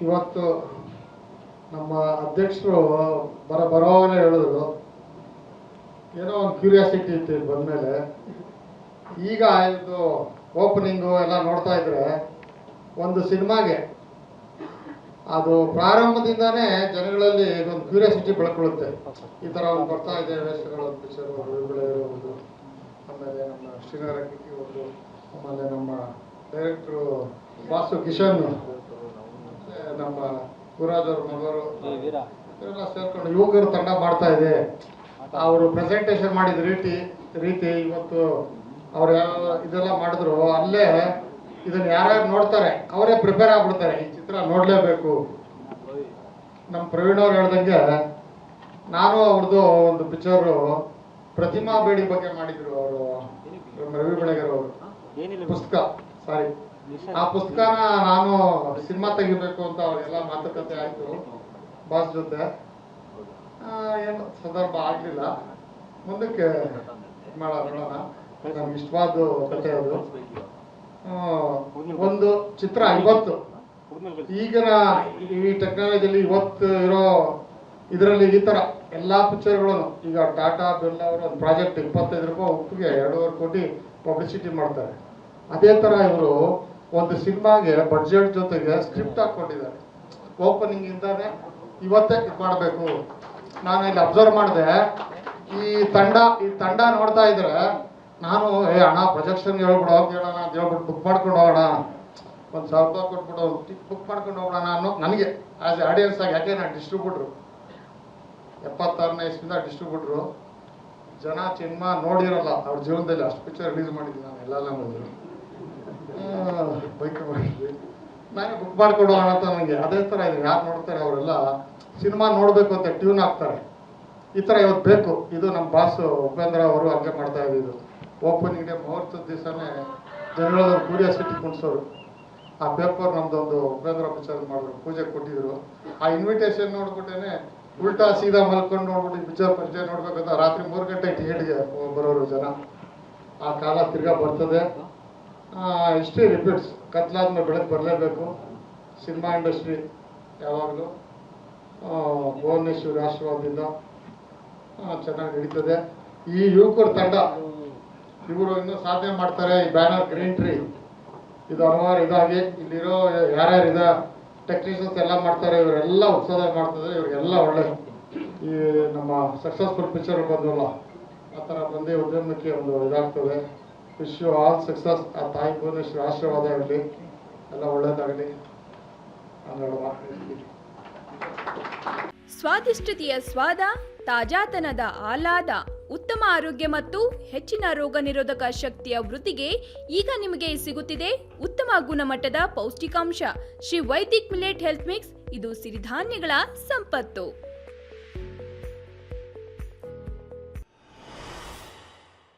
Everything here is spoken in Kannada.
ಇವತ್ತು ನಮ್ಮ ಅಧ್ಯಕ್ಷರು ಬರೋವಾಗಲೇ ಹೇಳಿದ್ರು, ಏನೋ ಒಂದು ಕ್ಯೂರಿಯಾಸಿಟಿ ಇತ್ತು ಇಲ್ಲಿ ಬಂದಮೇಲೆ. ಈಗ ಇದು ಓಪನಿಂಗು ಎಲ್ಲ ನೋಡ್ತಾ ಇದ್ರೆ ಒಂದು ಸಿನಿಮಾಗೆ ಅದು ಪ್ರಾರಂಭದಿಂದಾನೇ ಜನಗಳಲ್ಲಿ ಇದೊಂದು ಕ್ಯೂರಿಯಾಸಿಟಿ ಬೆಳ್ಕೊಳ್ಳುತ್ತೆ. ಈ ಥರ ಒಂದು ಬರ್ತಾ ಇದೆ ವೇಷಗಳ ಪಿಕ್ಚರ್ ಒಂದು, ಆಮೇಲೆ ನಮ್ಮ ಶ್ರೀನಗರ ಕಿಕ್ಕಿ ಒಂದು, ಆಮೇಲೆ ನಮ್ಮ ಡೈರೆಕ್ಟ್ರು ಬಾಸು ಕಿಶನ್, ನಮ್ಮ ಗುರುರಾಜ್ ಅವ್ರ ಮಗರು ಇವರೆಲ್ಲ ಸೇರ್ಕೊಂಡು ಯುವಕರು ತಂಡ ಮಾಡ್ತಾ ಇದೆ. ಅವರು ಪ್ರೆಸೆಂಟೇಷನ್ ಮಾಡಿದ ರೀತಿ ಇವತ್ತು ಅವ್ರು ಇದೆಲ್ಲ ಮಾಡಿದ್ರು. ಅಲ್ಲೇ ಇದನ್ನ ಯಾರ್ಯಾರು ನೋಡ್ತಾರೆ ಅವರೇ ಪ್ರಿಪೇರ್ ಆಗ್ಬಿಡ್ತಾರೆ, ಈ ಚಿತ್ರ ನೋಡ್ಲೇಬೇಕು. ನಮ್ಮ ಪ್ರವೀಣ್ ಅವ್ರು ಹೇಳ್ದಂಗೆ ನಾನು ಅವ್ರದ್ದು ಒಂದು ಪಿಕ್ಚರು ಪ್ರತಿಮಾ ಬೇಡಿ ಬಗ್ಗೆ ಮಾಡಿದ್ರು ಅವರು, ರವಿ ಬೆಳಗೆರೆ ಅವರು ಪುಸ್ತಕ, ಸಾರಿ ಆ ಪುಸ್ತಕನ ನಾನು ಸಿನಿಮಾ ತೆಗಿಬೇಕು ಅಂತ ಅವ್ರಿಗೆಲ್ಲ ಮಾತುಕತೆ ಆಯ್ತು ಬಾಸ್ ಜೊತೆ. ಏನು ಸಂದರ್ಭ ಆಗ್ಲಿಲ್ಲ, ಮುಂದಕ್ಕೆ ಮಾಡೋಣ. ನಮ್ಗೆ ಇಷ್ಟವಾದ ಕಥೆ ಅದು. ಒಂದು ಚಿತ್ರ ಇವತ್ತು ಈಗಿನ ಈ ಟೆಕ್ನಾಲಜಿಲಿ ಇವತ್ತು ಇರೋ ಇದರಲ್ಲಿ ಈ ತರ ಎಲ್ಲಾ ಪಿಕ್ಚರ್ಗಳು, ಈಗ ಟಾಟಾ ಬಿರ್ಲಾ ಅವರು ಒಂದು ಪ್ರಾಜೆಕ್ಟ್ 25 ರೂಪಾಯಿ ಒಪ್ಪಿಗೆ 2.5 ಕೋಟಿ ಪಬ್ಲಿಸಿಟಿ ಮಾಡ್ತಾರೆ. ಅದೇ ತರ ಇವರು ಒಂದು ಸಿನಿಮಾಗೆ ಬಡ್ಜೆಟ್ ಜೊತೆಗೆ ಸ್ಕ್ರಿಪ್ಟ್ ಹಾಕೊಂಡಿದ್ದಾರೆ. ಓಪನಿಂಗ್ ಇಂದಾನೆ ಇವತ್ತೇ ಇದು ಮಾಡಬೇಕು. ನಾನು ಇಲ್ಲಿ ಅಬ್ಸರ್ವ್ ಮಾಡಿದೆ, ಈ ತಂಡ ನೋಡ್ತಾ ಇದ್ರೆ ನಾನು ಅಣ್ಣ ಪ್ರೊಜೆಕ್ಷನ್ ಹೇಳ್ಬಿಡು ಅಂತ ಹೇಳೋಣ ಅಂತ ಹೇಳ್ಬಿಟ್ಟು ಬುಕ್ ಮಾಡ್ಕೊಂಡು ಹೋಗೋಣ, ಒಂದು 1000 ರೂಪಾಯಿ ಕೊಟ್ಬಿಟ್ಟು ಬುಕ್ ಮಾಡ್ಕೊಂಡು ಹೋಗೋಣ ಅನ್ನೋ ನನಗೆ ಆಸ್ ಎ ಆಡಿಯನ್ಸ್ ಆಗಿ. ಯಾಕೆ ನಾನು ಡಿಸ್ಟ್ರಿಬ್ಯೂಟ್ರು, 76ನೇ ಇಸ್ವಿಂದ ಡಿಸ್ಟ್ರಿಬ್ಯೂಟ್ರು. ಜನ ಸಿನಿಮಾ ನೋಡಿರಲ್ಲ ಅವ್ರ ಜೀವನದಲ್ಲಿ, ಅಷ್ಟು ಪಿಕ್ಚರ್ ರಿಲೀಸ್ ಮಾಡಿದ್ದೀನಿ ನಾನು, ಎಲ್ಲ ನೋಡಿದ್ರು, ಬೈಕ್ ಮಾಡಿದ್ವಿ. ನಾನೇ ಬುಕ್ ಮಾಡ್ಕೊಂಡು ಹೋಗೋಣ ಅಂತ ನನಗೆ. ಅದೇ ಥರ ಇದು ಯಾರು ನೋಡ್ತಾರೆ ಅವರೆಲ್ಲ ಸಿನಿಮಾ ನೋಡಬೇಕು ಅಂತ ಟ್ಯೂನ್ ಆಗ್ತಾರೆ. ಈ ಥರ ಇವತ್ತು ಬೇಕು. ಇದು ನಮ್ಮ ಬಾಸು ಉಪೇಂದ್ರ ಅವರು ಹಂಗೆ ಮಾಡ್ತಾ ಇದ್ದಿದ್ದು. ಓಪನಿಂಗ್ ಡೇ ಮುಹೂರ್ತದ ದಿವಸನೇ ಜನಗಳದವ್ರು ಕ್ಯೂರಿಯಾಸಿಟಿ ಕುಣಿಸೋರು. ಆ ಪೇಪರ್ ನಮ್ದೊಂದು ಉಪೇಂದ್ರ ಪಿಕ್ಚರ್ ಮಾಡಿದ್ರು, ಪೂಜೆ ಕೊಟ್ಟಿದ್ರು. ಆ ಇನ್ವಿಟೇಷನ್ ನೋಡ್ಬಿಟ್ಟೇನೆ ಉಲ್ಟಾ ಸೀದಾ ಮಲ್ಕೊಂಡು ನೋಡ್ಬಿಟ್ಟು ಪಿಕ್ಚರ್ ಪರಿಚಯ ನೋಡ್ಬೇಕಂತ ರಾತ್ರಿ 3 ಗಂಟೆ ಟಿಕೆಟ್ಗೆ ಬರೋರು ಜನ. ಆ ಕಾಲ ತಿರ್ಗಾ ಬರ್ತದೆ. History repeats. ಕತ್ಲಾದ್ಮೇಲೆ ಬೆಳಗ್ಗೆ ಬರಲೇಬೇಕು. ಸಿನಿಮಾ ಇಂಡಸ್ಟ್ರಿ ಯಾವಾಗಲೂ ಭುವನೇಶ್ವರಿ ಆಶೀರ್ವಾದದಿಂದ ಚೆನ್ನಾಗಿ ನಡೀತದೆ. ಈ ಯುವಕರ ತಂಡ ಇವರು ಇನ್ನೂ ಸಾಧನೆ ಮಾಡ್ತಾರೆ. ಈ ಬ್ಯಾನರ್ ಗ್ರೀನ್ ಟ್ರೀ ಇದು ಹಲವಾರು ಇದಾಗಿ ಇಲ್ಲಿರೋ ಯಾರ್ಯಾರು ಟೆಕ್ನಿಷಿಯನ್ಸ್ ಎಲ್ಲ ಮಾಡ್ತಾರೆ, ಇವರೆಲ್ಲ ಉತ್ಸಾಹ ಮಾಡ್ತಿದ್ದಾರೆ. ಇವರಿಗೆಲ್ಲ ಒಳ್ಳೆ ಈ ನಮ್ಮ ಸಕ್ಸಸ್ಫುಲ್ ಪಿಕ್ಚರ್ ಬಂದವಲ್ಲ ಆ ಥರ ಬಂದು ಉದ್ಯಮಕ್ಕೆ ಒಂದು ಇದಾಗ್ತದೆ. Wish you all success. ಆ ತಾಯಿ ಭುವನೇಶ್ವರಿ ಆಶೀರ್ವಾದ ಇರಲಿ, ಎಲ್ಲ ಒಳ್ಳೇದಾಗಲಿ. ಸ್ವಾದಿಷ್ಟತೆಯ ಸ್ವಾದ, ತಾಜಾತನದ ಆಹ್ಲಾದ, ಉತ್ತಮ ಆರೋಗ್ಯ ಮತ್ತು ಹೆಚ್ಚಿನ ರೋಗ ನಿರೋಧಕ ಶಕ್ತಿಯ ವೃದ್ಧಿಗೆ ಈಗ ನಿಮಗೆ ಸಿಗುತ್ತಿದೆ ಉತ್ತಮ ಗುಣಮಟ್ಟದ ಪೌಷ್ಟಿಕಾಂಶ. Shri Vaidik millet health mix. ಇದು ಸಿರಿಧಾನ್ಯಗಳ ಸಂಪತ್ತು.